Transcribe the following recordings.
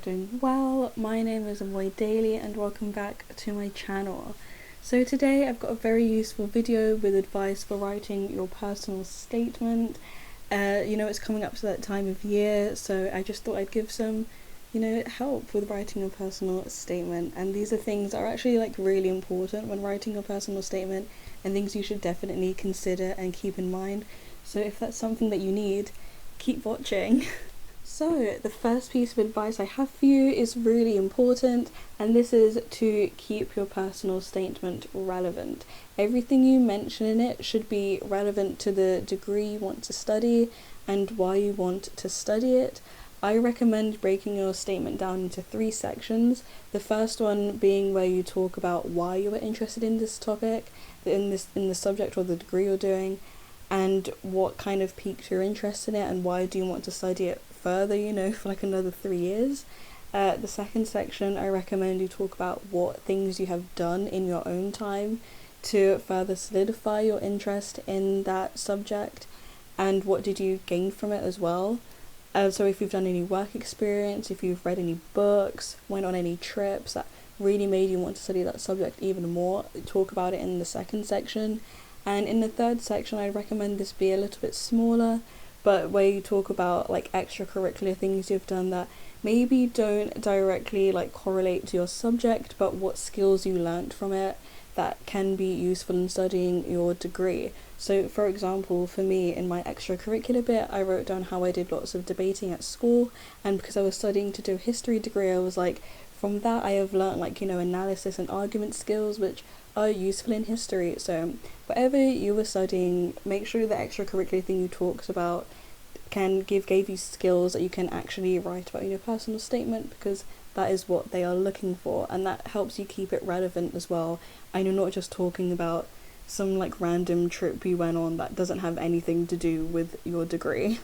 doing well. My name is Avoid Daily and welcome back to my channel. So today I've got a very useful video with advice for writing your personal statement. It's coming up to that time of year, so I just thought I'd give some, help with writing a personal statement. And these are things that are actually really important when writing a personal statement and things you should definitely consider and keep in mind. So if that's something that you need, keep watching. So the first piece of advice I have for you is really important, and this is to keep your personal statement relevant. Everything you mention in it should be relevant to the degree you want to study and why you want to study it. I recommend breaking your statement down into 3 sections. The first one being where you talk about why you are interested in this topic, in the subject or the degree you're doing, and what kind of piqued your interest in it and why do you want to study it further, for another 3 years. The second section, I recommend you talk about what things you have done in your own time to further solidify your interest in that subject and what did you gain from it as well. So if you've done any work experience, if you've read any books, went on any trips that really made you want to study that subject even more, talk about it in the second section. And in the third section, I'd recommend this be a little bit smaller, but where you talk about extracurricular things you've done that maybe don't directly correlate to your subject, but what skills you learnt from it that can be useful in studying your degree. So for example, for me in my extracurricular bit, I wrote down how I did lots of debating at school, and because I was studying to do a history degree, I was from that I have learnt analysis and argument skills which are useful in history. So whatever you were studying, make sure the extracurricular thing you talked about gave you skills that you can actually write about in your personal statement, because that is what they are looking for, and that helps you keep it relevant as well. And you're not just talking about some random trip you went on that doesn't have anything to do with your degree.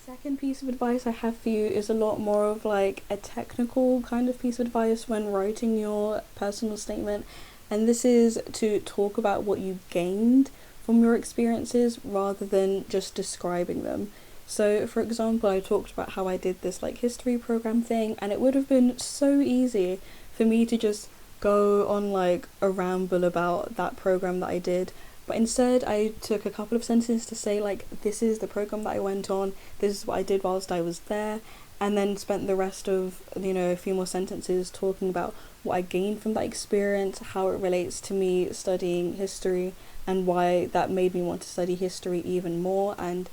Second piece of advice I have for you is a lot more of a technical kind of piece of advice when writing your personal statement, and this is to talk about what you gained from your experiences rather than just describing them. So for example, I talked about how I did this history program thing, and it would have been so easy for me to just go on a ramble about that program that I did, but instead I took a couple of sentences to say this is the program that I went on, this is what I did whilst I was there, and then spent the rest of a few more sentences talking about what I gained from that experience, how it relates to me studying history, and why that made me want to study history even more, and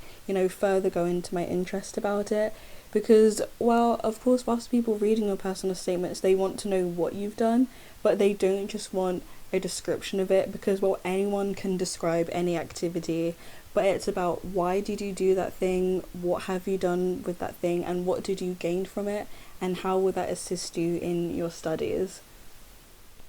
further go into my interest about it. Because whilst people reading your personal statements, they want to know what you've done, but they don't just want a description of it, because anyone can describe any activity, but it's about why did you do that thing, what have you done with that thing, and what did you gain from it, and how will that assist you in your studies.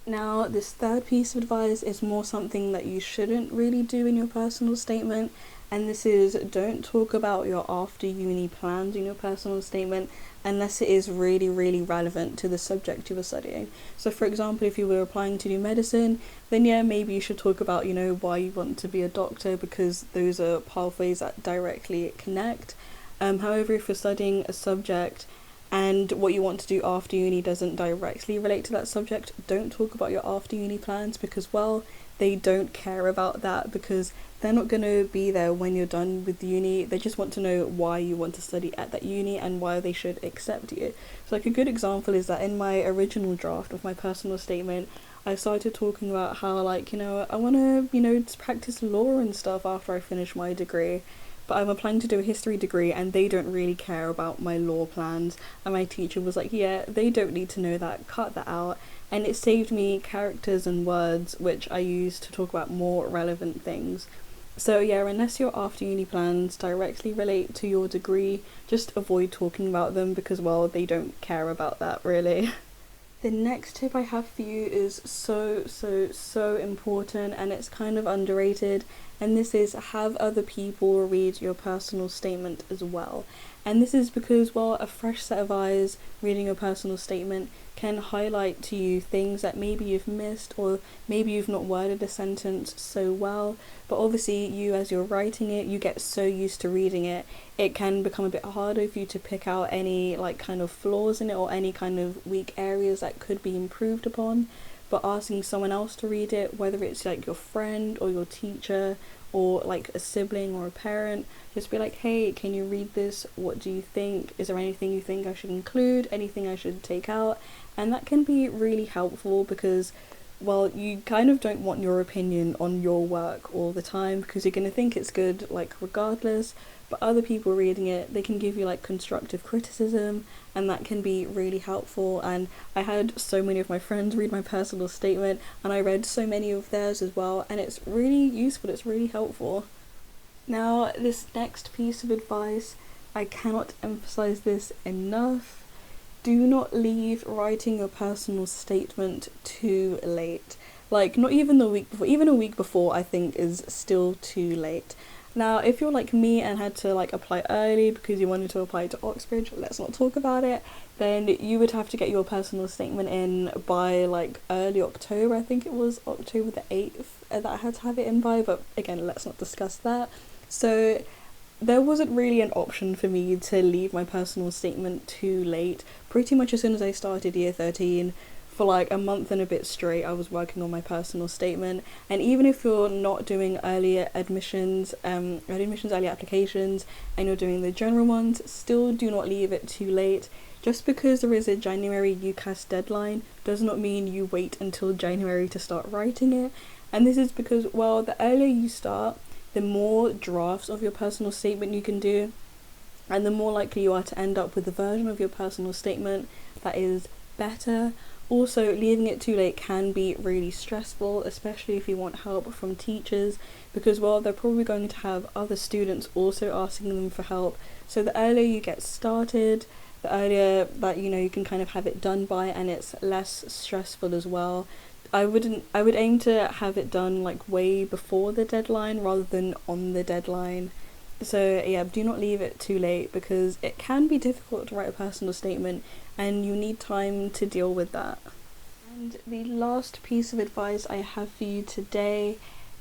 Now, this third piece of advice is more something that you shouldn't really do in your personal statement, and this is don't talk about your after uni plans in your personal statement unless it is really, really relevant to the subject you were studying. So for example, if you were applying to do medicine, then maybe you should talk about, why you want to be a doctor, because those are pathways that directly connect. However, if you're studying a subject and what you want to do after uni doesn't directly relate to that subject, don't talk about your after uni plans, because they don't care about that, because they're not going to be there when you're done with uni. They just want to know why you want to study at that uni and why they should accept you. So a good example is that in my original draft of my personal statement, I started talking about how I want to practice law and stuff after I finish my degree, but I'm applying to do a history degree and they don't really care about my law plans. And my teacher was yeah, they don't need to know that, cut that out. And it saved me characters and words which I used to talk about more relevant things. So yeah, unless your after uni plans directly relate to your degree, just avoid talking about them, because they don't care about that really. The next tip I have for you is so important, and it's kind of underrated, and this is have other people read your personal statement as well. And this is because, well, a fresh set of eyes reading your personal statement can highlight to you things that maybe you've missed, or maybe you've not worded a sentence so well. But obviously, you, as you're writing it, you get so used to reading it, it can become a bit harder for you to pick out any like kind of flaws in it or any kind of weak areas that could be improved upon. But asking someone else to read it, whether it's like your friend or your teacher or like a sibling or a parent, just be like, hey, can you read this? What do you think? Is there anything you think I should include? Anything I should take out? And that can be really helpful because, well, you kind of don't want your opinion on your work all the time because you're going to think it's good, like, regardless. But other people reading it, they can give you like constructive criticism, and that can be really helpful. And I had so many of my friends read my personal statement, and I read so many of theirs as well, and it's really useful, it's really helpful. Now, this next piece of advice, I cannot emphasize this enough. Do not leave writing your personal statement too late. Like, not even the week before, even a week before I think is still too late. Now, if you're like me and had to like apply early because you wanted to apply to Oxbridge, let's not talk about it, then you would have to get your personal statement in by like early October. I think it was October the 8th that I had to have it in by, but again, let's not discuss that. So there wasn't really an option for me to leave my personal statement too late. Pretty much as soon as I started year 13, for like a month and a bit straight, I was working on my personal statement. And even if you're not doing early admissions, early applications, and you're doing the general ones, still do not leave it too late. Just because there is a January UCAS deadline does not mean you wait until January to start writing it. And this is because, well, the earlier you start, the more drafts of your personal statement you can do, and the more likely you are to end up with a version of your personal statement that is better. Also, leaving it too late can be really stressful, especially if you want help from teachers, because, well, they're probably going to have other students also asking them for help. So the earlier you get started, the earlier that, you know, you can kind of have it done by, and it's less stressful as well. I would aim to have it done like way before the deadline rather than on the deadline. So yeah, do not leave it too late because it can be difficult to write a personal statement and you need time to deal with that. And the last piece of advice I have for you today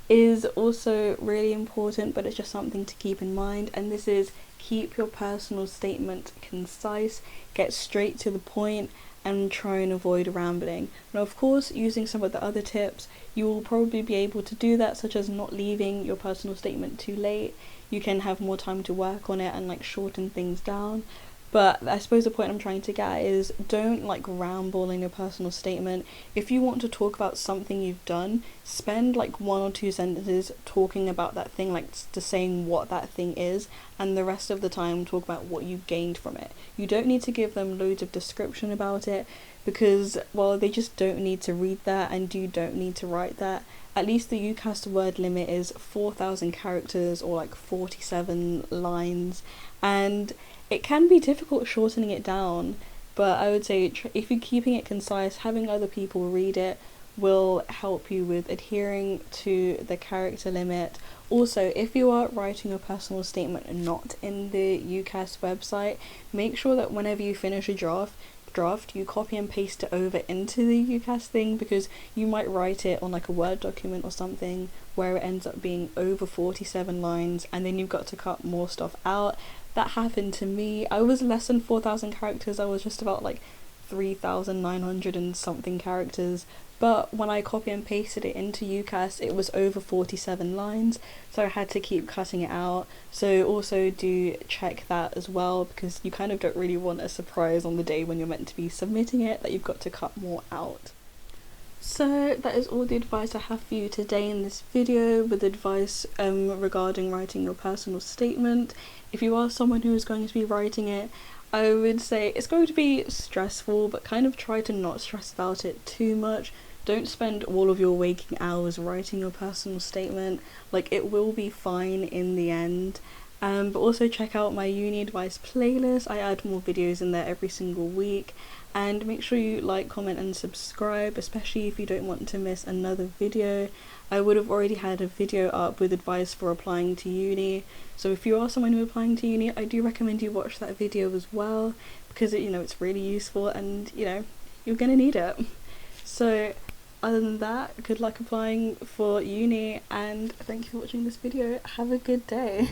is also really important, but it's just something to keep in mind, and this is keep your personal statement concise, get straight to the point, and try and avoid rambling. Now, of course, using some of the other tips, you will probably be able to do that, such as not leaving your personal statement too late. You can have more time to work on it and like shorten things down. But I suppose the point I'm trying to get is don't like ramble in your personal statement. If you want to talk about something you've done, spend like 1 or 2 sentences talking about that thing, like just saying what that thing is, and the rest of the time talk about what you gained from it. You don't need to give them loads of description about it because, well, they just don't need to read that and you don't need to write that. At least the UCAS word limit is 4,000 characters or like 47 lines, and it can be difficult shortening it down, but I would say if you're keeping it concise, having other people read it will help you with adhering to the character limit. Also, if you are writing a personal statement not in the UCAS website, make sure that whenever you finish a draft you copy and paste it over into the UCAS thing, because you might write it on like a Word document or something where it ends up being over 47 lines and then you've got to cut more stuff out. That happened to me. I was less than 4,000 characters, I was just about like 3,900 and something characters, but when I copy and pasted it into UCAS it was over 47 lines, so I had to keep cutting it out. So also do check that as well, because you kind of don't really want a surprise on the day when you're meant to be submitting it that you've got to cut more out. So that is all the advice I have for you today in this video, with advice regarding writing your personal statement. If you are someone who is going to be writing it, I would say it's going to be stressful, but kind of try to not stress about it too much. Don't spend all of your waking hours writing your personal statement. Like, it will be fine in the end. But also check out my uni advice playlist. I add more videos in there every single week. and make sure you like, comment and subscribe, especially if you don't want to miss another video. I would have already had a video up with advice for applying to uni, so if you are someone who's applying to uni, I do recommend you watch that video as well, because it's really useful, and you're gonna need it. So other than that, good luck applying for uni, and thank you for watching this video. Have a good day.